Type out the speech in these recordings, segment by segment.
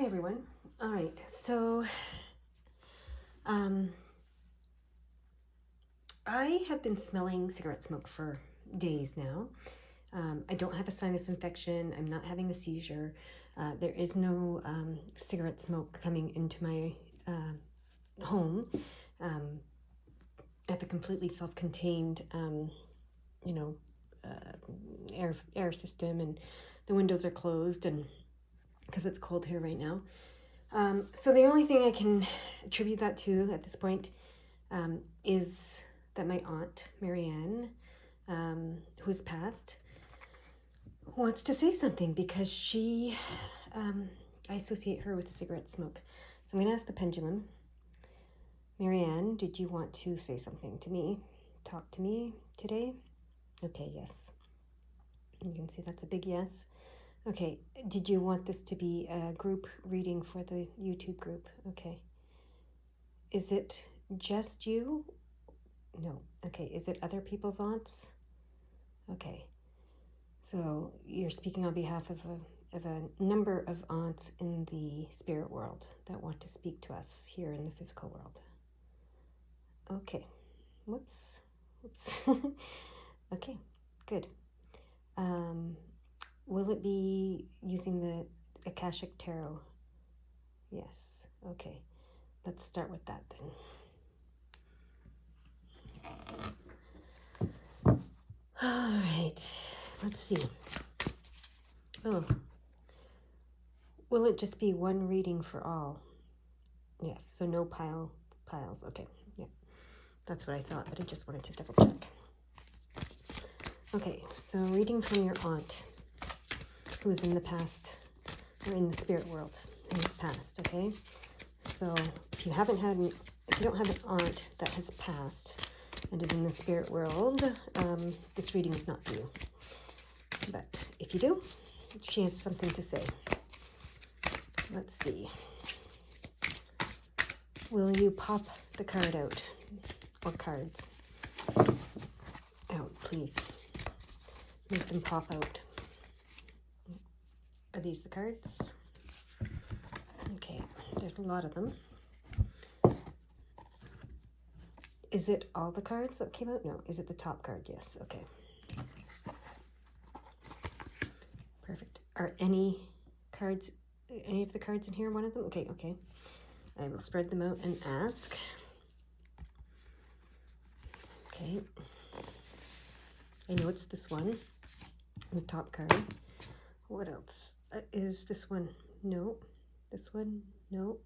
Hi everyone. All right, so I have been smelling cigarette smoke for days now. I don't have a sinus infection. I'm not having a seizure. There is no cigarette smoke coming into my home. I have a completely self-contained, you know, air system, and the windows are closed, and because it's cold here right now. So the only thing I can attribute that to at this point is that my aunt, Marianne, who's passed, wants to say something because I associate her with cigarette smoke. So I'm going to ask the pendulum. Marianne, did you want to say something to me? Talk to me today? Okay, yes. You can see that's a big yes. Okay, did you want this to be a group reading for the YouTube group? Okay. Is it just you? No. Okay, is it other people's aunts? Okay. So you're speaking on behalf of a number of aunts in the spirit world that want to speak to us here in the physical world. Okay. Whoops. Okay, good. Will it be using the Akashic Tarot? Yes. Okay. Let's start with that then. All right. Let's see. Oh. Will it just be one reading for all? Yes. So no piles. Okay. Yeah. That's what I thought, but I just wanted to double check. Okay. So reading from your aunt, who's in the past, or in the spirit world, and has passed. Okay. So if you don't have an aunt that has passed and is in the spirit world, this reading is not for you. But if you do, she has something to say. Let's see. Will you pop the card out? Or cards? Out, please. Make them pop out. Are these the cards? Okay, there's a lot of them. Is it all the cards that came out? No. Is it the top card? Yes. Okay. Perfect. Are any of the cards in here one of them? Okay, okay. I will spread them out and ask. Okay. I know it's this one, the top card. What else? Is this one? No. This one? No.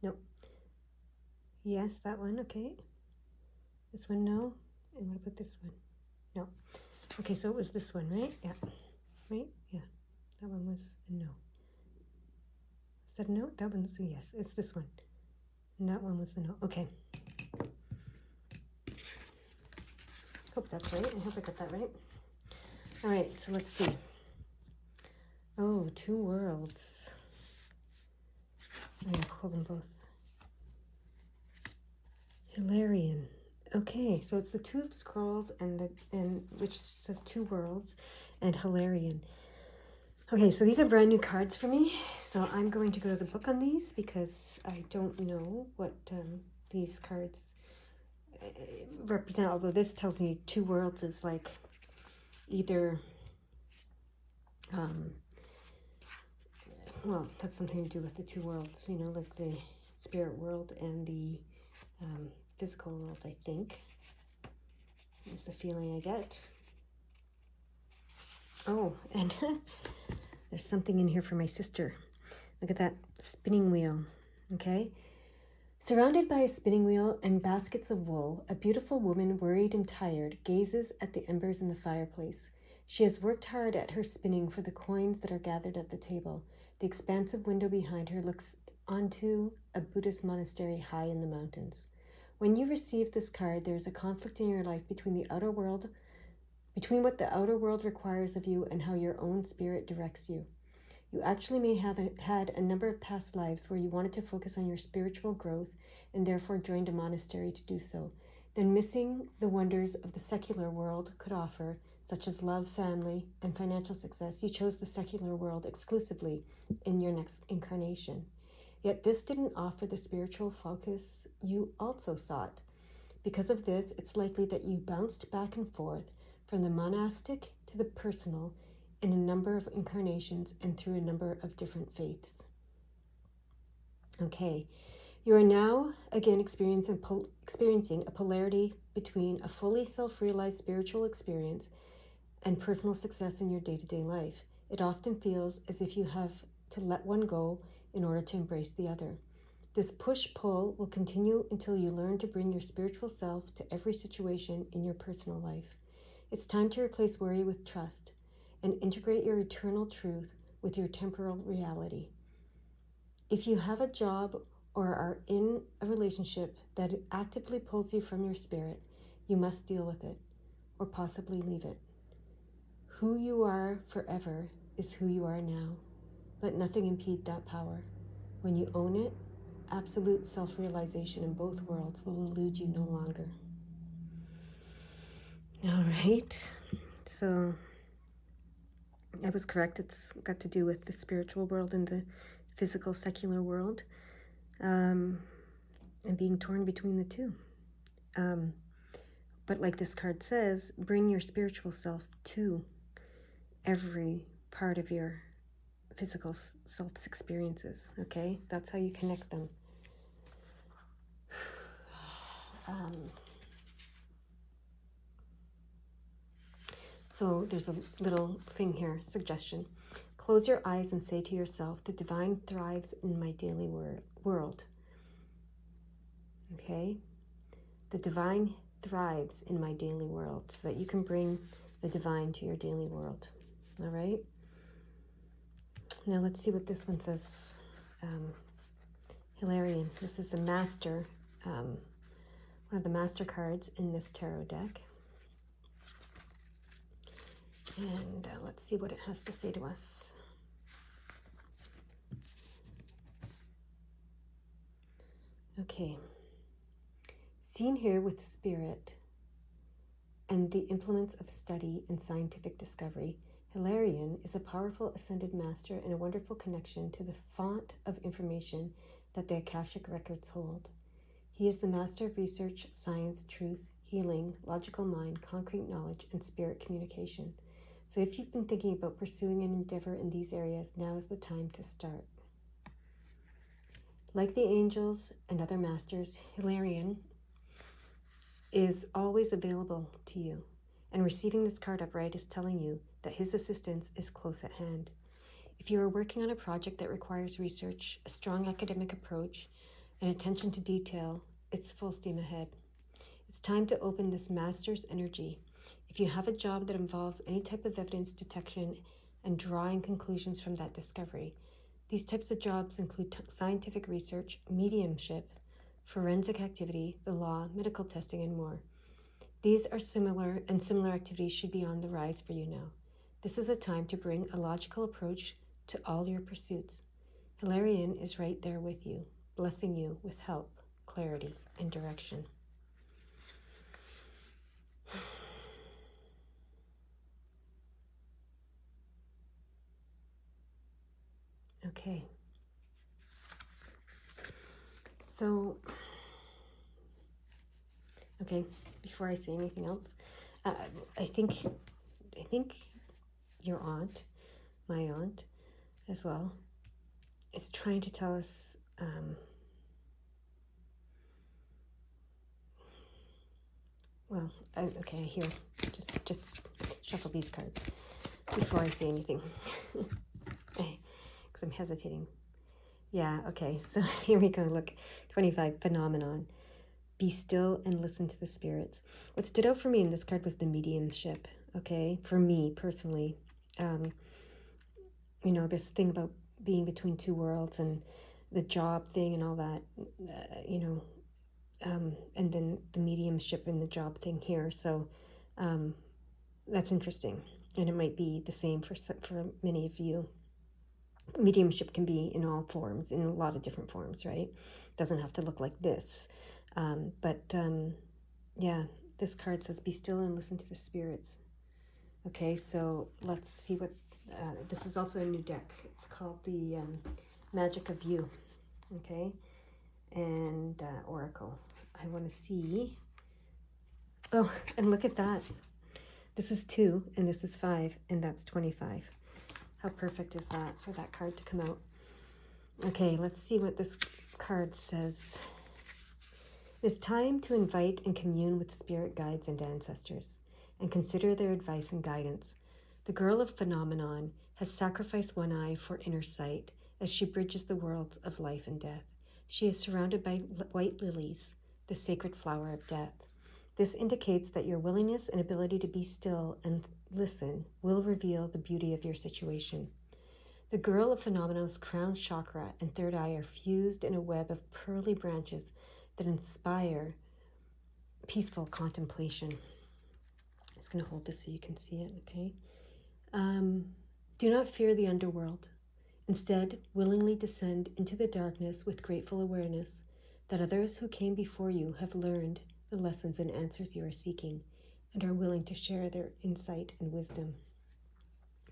No. Yes, that one. Okay. This one, no. And what about this one? No. Okay, so it was this one, right? Yeah. Right? Yeah. That one was a no. Is that a no? That one's a yes. It's this one. And that one was the no. Okay. Hope that's right. I hope I got that right. All right, so let's see. Oh, two worlds. I'm going to call them both. Hilarion. Okay, so it's the Two of Scrolls and which says two worlds, and Hilarion. Okay, so these are brand new cards for me. So I'm going to go to the book on these because I don't know what these cards represent. Although this tells me two worlds is like either, well, that's something to do with the two worlds, you know, like the spirit world and the physical world, I think. Is the feeling I get. Oh, and there's something in here for my sister. Look at that spinning wheel, okay? Surrounded by a spinning wheel and baskets of wool, a beautiful woman, worried and tired, gazes at the embers in the fireplace. She has worked hard at her spinning for the coins that are gathered at the table. The expansive window behind her looks onto a Buddhist monastery high in the mountains. When you receive this card, there is a conflict in your life between what the outer world requires of you and how your own spirit directs you. You actually may have had a number of past lives where you wanted to focus on your spiritual growth and therefore joined a monastery to do so. Then, missing the wonders of the secular world could offer, such as love, family, and financial success, you chose the secular world exclusively in your next incarnation. Yet this didn't offer the spiritual focus you also sought. Because of this, it's likely that you bounced back and forth from the monastic to the personal in a number of incarnations and through a number of different faiths. Okay, you are now again experiencing a polarity between a fully self-realized spiritual experience and personal success in your day-to-day life. It often feels as if you have to let one go in order to embrace the other. This push-pull will continue until you learn to bring your spiritual self to every situation in your personal life. It's time to replace worry with trust and integrate your eternal truth with your temporal reality. If you have a job or are in a relationship that actively pulls you from your spirit, you must deal with it or possibly leave it. Who you are forever is who you are now. Let nothing impede that power. When you own it, absolute self-realization in both worlds will elude you no longer. All right. So I was correct. It's got to do with the spiritual world and the physical secular world, and being torn between the two. But like this card says, bring your spiritual self to every part of your physical self's experiences, okay? That's how you connect them. So there's a little thing here, suggestion. Close your eyes and say to yourself, the divine thrives in my daily world. Okay? The divine thrives in my daily world, so that you can bring the divine to your daily world. All right? Now let's see what this one says. Hilarion. This is a master, one of the master cards in this tarot deck. And let's see what it has to say to us. Okay. Seen here with spirit and the implements of study and scientific discovery, Hilarion is a powerful ascended master and a wonderful connection to the font of information that the Akashic records hold. He is the master of research, science, truth, healing, logical mind, concrete knowledge, and spirit communication. So if you've been thinking about pursuing an endeavor in these areas, now is the time to start. Like the angels and other masters, Hilarion is always available to you. And receiving this card upright is telling you that his assistance is close at hand. If you are working on a project that requires research, a strong academic approach, and attention to detail, it's full steam ahead. It's time to open this master's energy. If you have a job that involves any type of evidence detection and drawing conclusions from that discovery, these types of jobs include scientific research, mediumship, forensic activity, the law, medical testing, and more. These are similar activities should be on the rise for you now. This is a time to bring a logical approach to all your pursuits. Hilarion is right there with you, blessing you with help, clarity, and direction. Okay. So, okay, before I say anything else, I think your aunt, my aunt as well, is trying to tell us well, okay, here, just shuffle these cards before I say anything, because I'm hesitating. Yeah, okay, so here we go, look, 25, phenomenon. Be still and listen to the spirits. What stood out for me in this card was the mediumship, okay, for me personally. You know, this thing about being between two worlds and the job thing and all that, you know, and then the mediumship and the job thing here. So that's interesting. And it might be the same for many of you. Mediumship can be in all forms, in a lot of different forms, right? It doesn't have to look like this. Yeah, this card says, be still and listen to the spirits. Okay, so let's see what, this is also a new deck. It's called the Magic of You, okay, and Oracle. I want to see, oh, and look at that. This is 2, and this is 5, and that's 25. How perfect is that for that card to come out? Okay, let's see what this card says. It is time to invite and commune with spirit guides and ancestors, and consider their advice and guidance. The girl of Phenomenon has sacrificed one eye for inner sight as she bridges the worlds of life and death. She is surrounded by white lilies, the sacred flower of death. This indicates that your willingness and ability to be still and listen will reveal the beauty of your situation. The girl of Phenomenon's crown chakra and third eye are fused in a web of pearly branches that inspire peaceful contemplation. I'm just going to hold this so you can see it, okay? Do not fear the underworld. Instead, willingly descend into the darkness with grateful awareness that others who came before you have learned the lessons and answers you are seeking and are willing to share their insight and wisdom.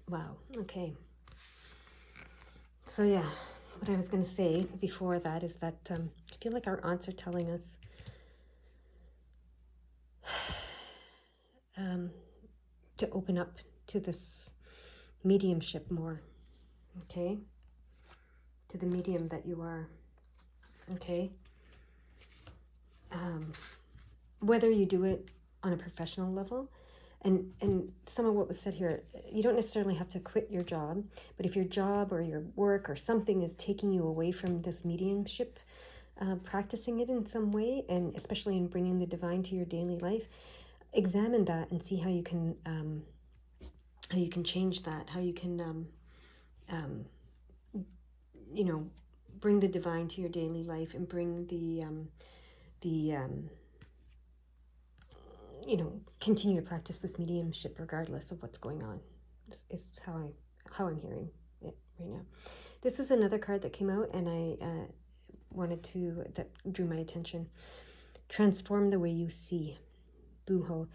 Wow, okay. So yeah, what I was going to say before that is that I feel like our aunts are telling us to open up to this mediumship more, okay? To the medium that you are, okay? Whether you do it on a professional level, and some of what was said here, you don't necessarily have to quit your job, but if your job or your work or something is taking you away from this mediumship, practicing it in some way, and especially in bringing the divine to your daily life, examine that and see how you can change that, how you can bring the divine to your daily life and bring the continue to practice this mediumship regardless of what's going on. This is how I'm hearing it right now. This is another card that came out, and I that drew my attention. Transform the way you see. Booho.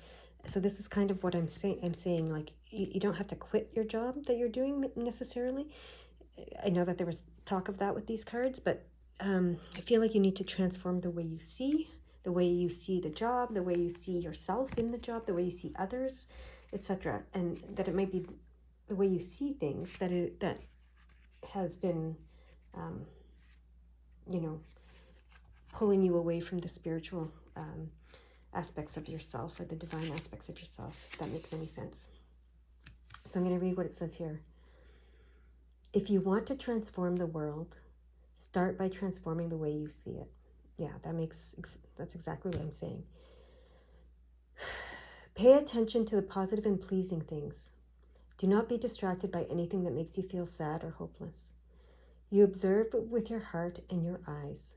So this is kind of what I'm saying, like, you don't have to quit your job that you're doing necessarily. I know that there was talk of that with these cards, but I feel like you need to transform the way you see the job, the way you see yourself in the job, the way you see others, etc. And that it might be the way you see things that has been, pulling you away from the spiritual aspects of yourself, or the divine aspects of yourself, if that makes any sense. So I'm going to read what it says here. If you want to transform the world, start by transforming the way you see it. Yeah, that's exactly what I'm saying. Pay attention to the positive and pleasing things. Do not be distracted by anything that makes you feel sad or hopeless. You observe with your heart and your eyes.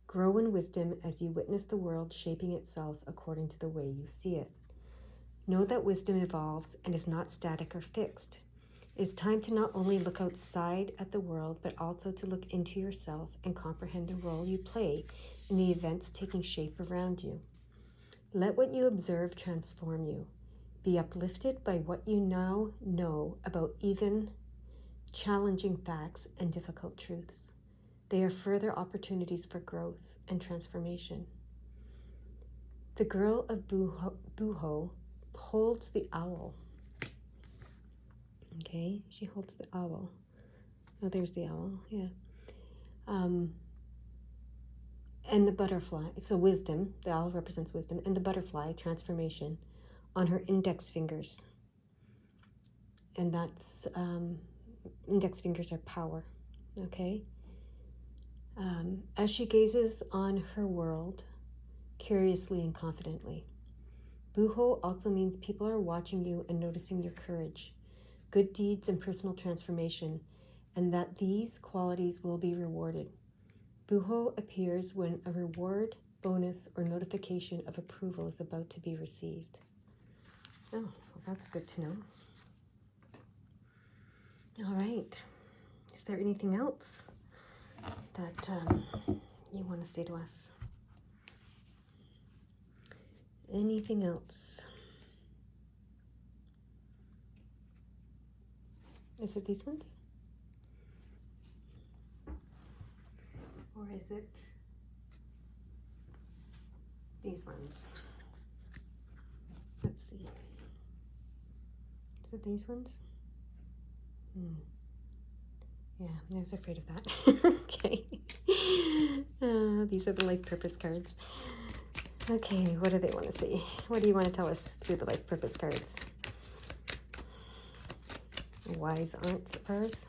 Grow in wisdom as you witness the world shaping itself according to the way you see it. Know that wisdom evolves and is not static or fixed. It is time to not only look outside at the world, but also to look into yourself and comprehend the role you play in the events taking shape around you. Let what you observe transform you. Be uplifted by what you now know about even challenging facts and difficult truths. They are further opportunities for growth and transformation. The girl of Booho holds the owl. Okay, she holds the owl. Oh, there's the owl, yeah. And the butterfly, so wisdom, the owl represents wisdom, and the butterfly, transformation, on her index fingers. And that's, index fingers are power, okay? As she gazes on her world, curiously and confidently. Booho also means people are watching you and noticing your courage, good deeds, and personal transformation, and that these qualities will be rewarded. Booho appears when a reward, bonus, or notification of approval is about to be received. Oh, well, that's good to know. All right. Is there anything else that you want to say to us? Anything else? Is it these ones? Or is it these ones? Let's see. Is it these ones? Yeah, I was afraid of that. Okay. These are the life purpose cards. Okay, what do they want to say? What do you want to tell us through the life purpose cards? Wise aunts of ours.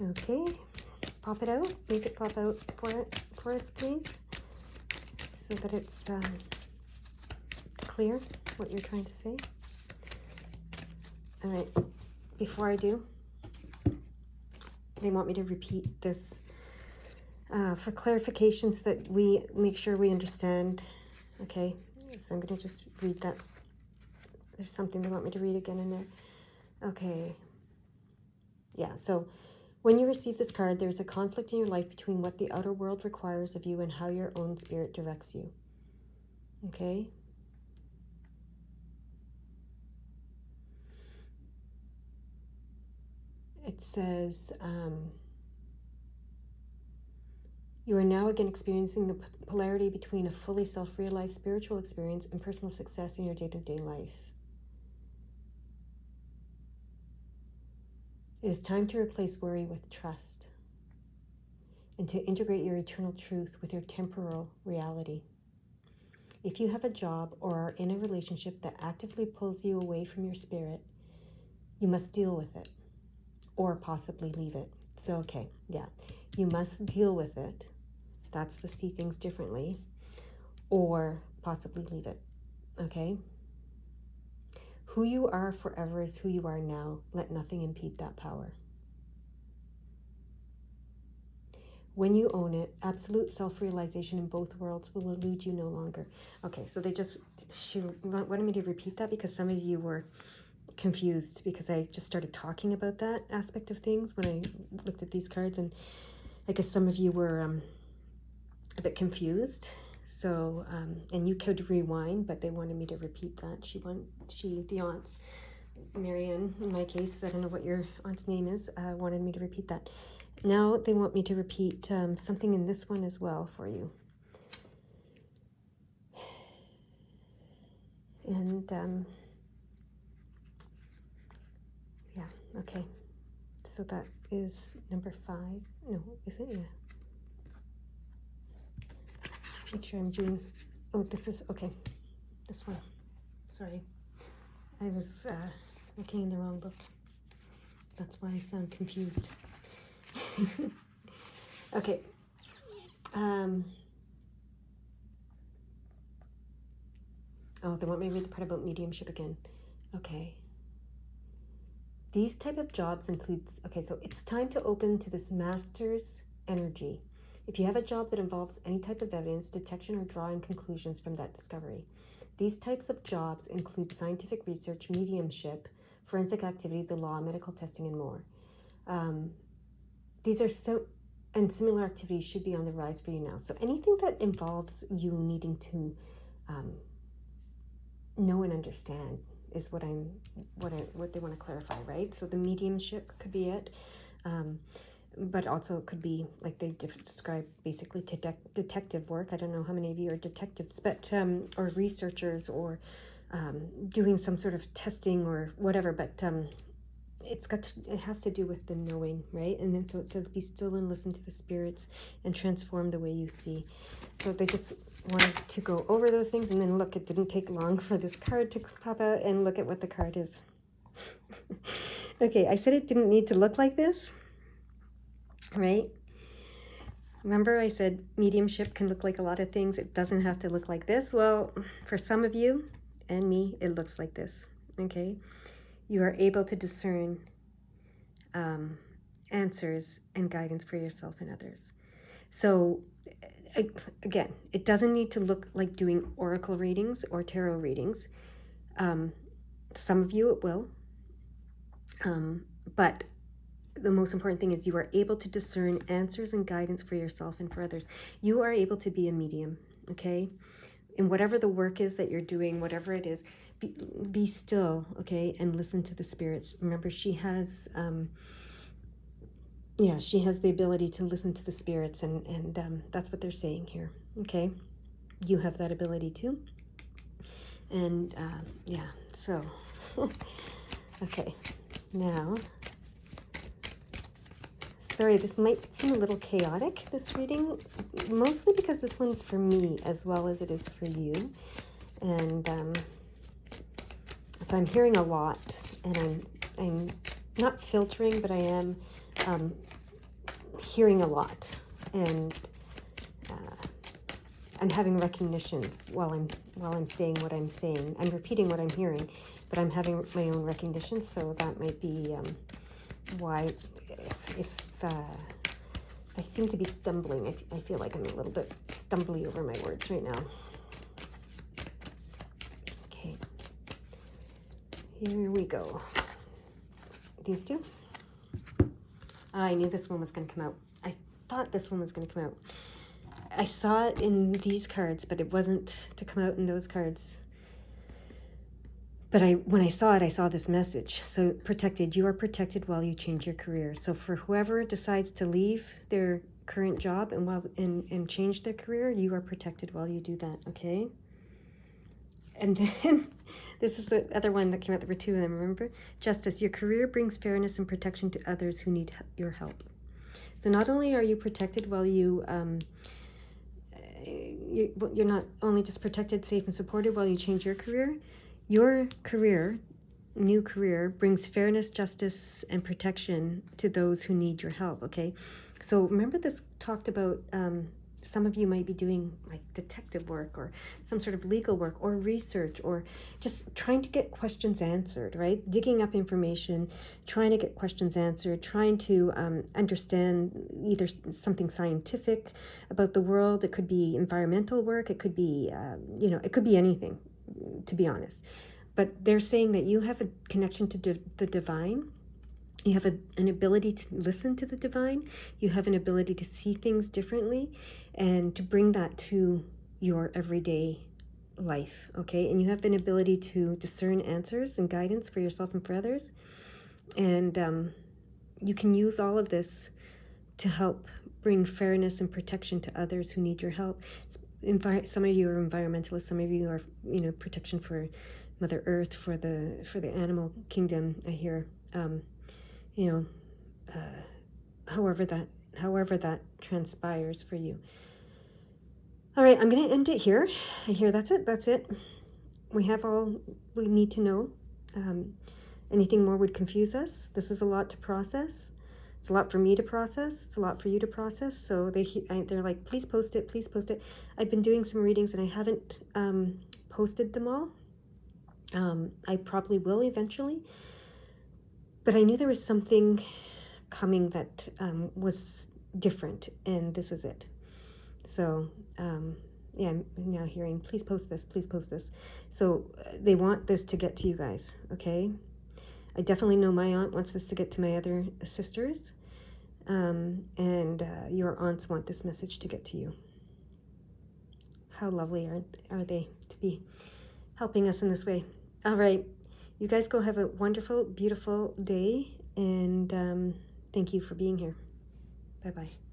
Okay, pop it out. Make it pop out for us, please, so that it's clear what you're trying to say. All right, before I do, they want me to repeat this for clarification so that we make sure we understand. Okay, so I'm going to just read that. There's something they want me to read again in there. Okay. Yeah, so when you receive this card, there's a conflict in your life between what the outer world requires of you and how your own spirit directs you. Okay? It says, you are now again experiencing the polarity between a fully self-realized spiritual experience and personal success in your day-to-day life. It is time to replace worry with trust and to integrate your eternal truth with your temporal reality. If you have a job or are in a relationship that actively pulls you away from your spirit, you must deal with it or possibly leave it. So, okay, yeah, you must deal with it. That's the see things differently, or possibly leave it, okay? Who you are forever is who you are now. Let nothing impede that power. When you own it, absolute self-realization in both worlds will elude you no longer. Okay, so she wanted me to repeat that because some of you were confused because I just started talking about that aspect of things when I looked at these cards, and I guess some of you were a bit confused. So, and you could rewind, but they wanted me to repeat that. The aunts, Marianne, in my case, I don't know what your aunt's name is, wanted me to repeat that. Now they want me to repeat something in this one as well for you. And, yeah, okay. So that is number 5. No, is it? Yeah. Make sure I'm doing, oh, this is, okay, this one. Sorry, I was looking in the wrong book. That's why I sound confused. Okay. Oh, they want me to read the part about mediumship again. Okay. These type of jobs include, okay, so it's time to open to this master's energy. If you have a job that involves any type of evidence, detection, or drawing conclusions from that discovery. These types of jobs include scientific research, mediumship, forensic activity, the law, medical testing, and more. These are and similar activities should be on the rise for you now. So anything that involves you needing to know and understand is what they want to clarify, right? So the mediumship could be it, but also it could be like they describe basically detective work. I don't know how many of you are detectives, but or researchers, or doing some sort of testing or whatever. But it has to do with the knowing, right? And then so it says, be still and listen to the spirits and transform the way you see. So they just wanted to go over those things, and then look, it didn't take long for this card to pop out, and look at what the card is. Okay, I said it didn't need to look like this, right? Remember I said mediumship can look like a lot of things. It doesn't have to look like this. Well, for some of you and me, it looks like this, okay? You are able to discern answers and guidance for yourself and others. So again, it doesn't need to look like doing oracle readings or tarot readings. Some of you it will, but the most important thing is you are able to discern answers and guidance for yourself and for others. You are able to be a medium, okay? In whatever the work is that you're doing, whatever it is, be still, okay? And listen to the spirits. Remember, she has, she has the ability to listen to the spirits, and that's what they're saying here, okay? You have that ability too. And so, okay, now, sorry, this might seem a little chaotic, this reading, mostly because this one's for me as well as it is for you. And so I'm hearing a lot, and I'm not filtering, but I am hearing a lot, and I'm having recognitions while I'm saying what I'm saying. I'm repeating what I'm hearing, but I'm having my own recognitions, so that might be why if I seem to be stumbling. I feel like I'm a little bit stumbly over my words right now. Okay, here we go. These two. I knew this one was going to come out. I thought this one was going to come out. I saw it in these cards, but it wasn't to come out in those cards. But when I saw it, I saw this message. So protected, you are protected while you change your career. So for whoever decides to leave their current job and change their career, you are protected while you do that, okay? And then this is the other one that came out. There were two of them, remember? Justice, your career brings fairness and protection to others who need your help. So not only are you protected while you're not only just protected, safe, and supported while you change your career new career brings fairness, justice, and protection to those who need your help, okay? So remember this talked about some of you might be doing like detective work or some sort of legal work or research or just trying to get questions answered, right? Digging up information, trying to get questions answered, trying to understand either something scientific about the world. It could be environmental work. It could be, it could be anything, to be honest. But they're saying that you have a connection to the divine. You have an ability to listen to the divine. You have an ability to see things differently and to bring that to your everyday life, okay? And you have an ability to discern answers and guidance for yourself and for others. And you can use all of this to help bring fairness and protection to others who need your help. Some of you are environmentalists. Some of you are, protection for Mother Earth, for the animal kingdom. I hear, however that transpires for you. All right, I'm going to end it here. I hear that's it. We have all we need to know. Anything more would confuse us. This is a lot to process. It's a lot for me to process. It's a lot for you to process. So they're like, please post it, please post it. I've been doing some readings and I haven't posted them all. I probably will eventually. But I knew there was something coming that was different, and this is it. So, I'm now hearing, please post this, please post this. So they want this to get to you guys, okay? I definitely know my aunt wants this to get to my other sisters, and your aunts want this message to get to you. How lovely are they to be helping us in this way. All right, you guys go have a wonderful, beautiful day, and thank you for being here. Bye-bye.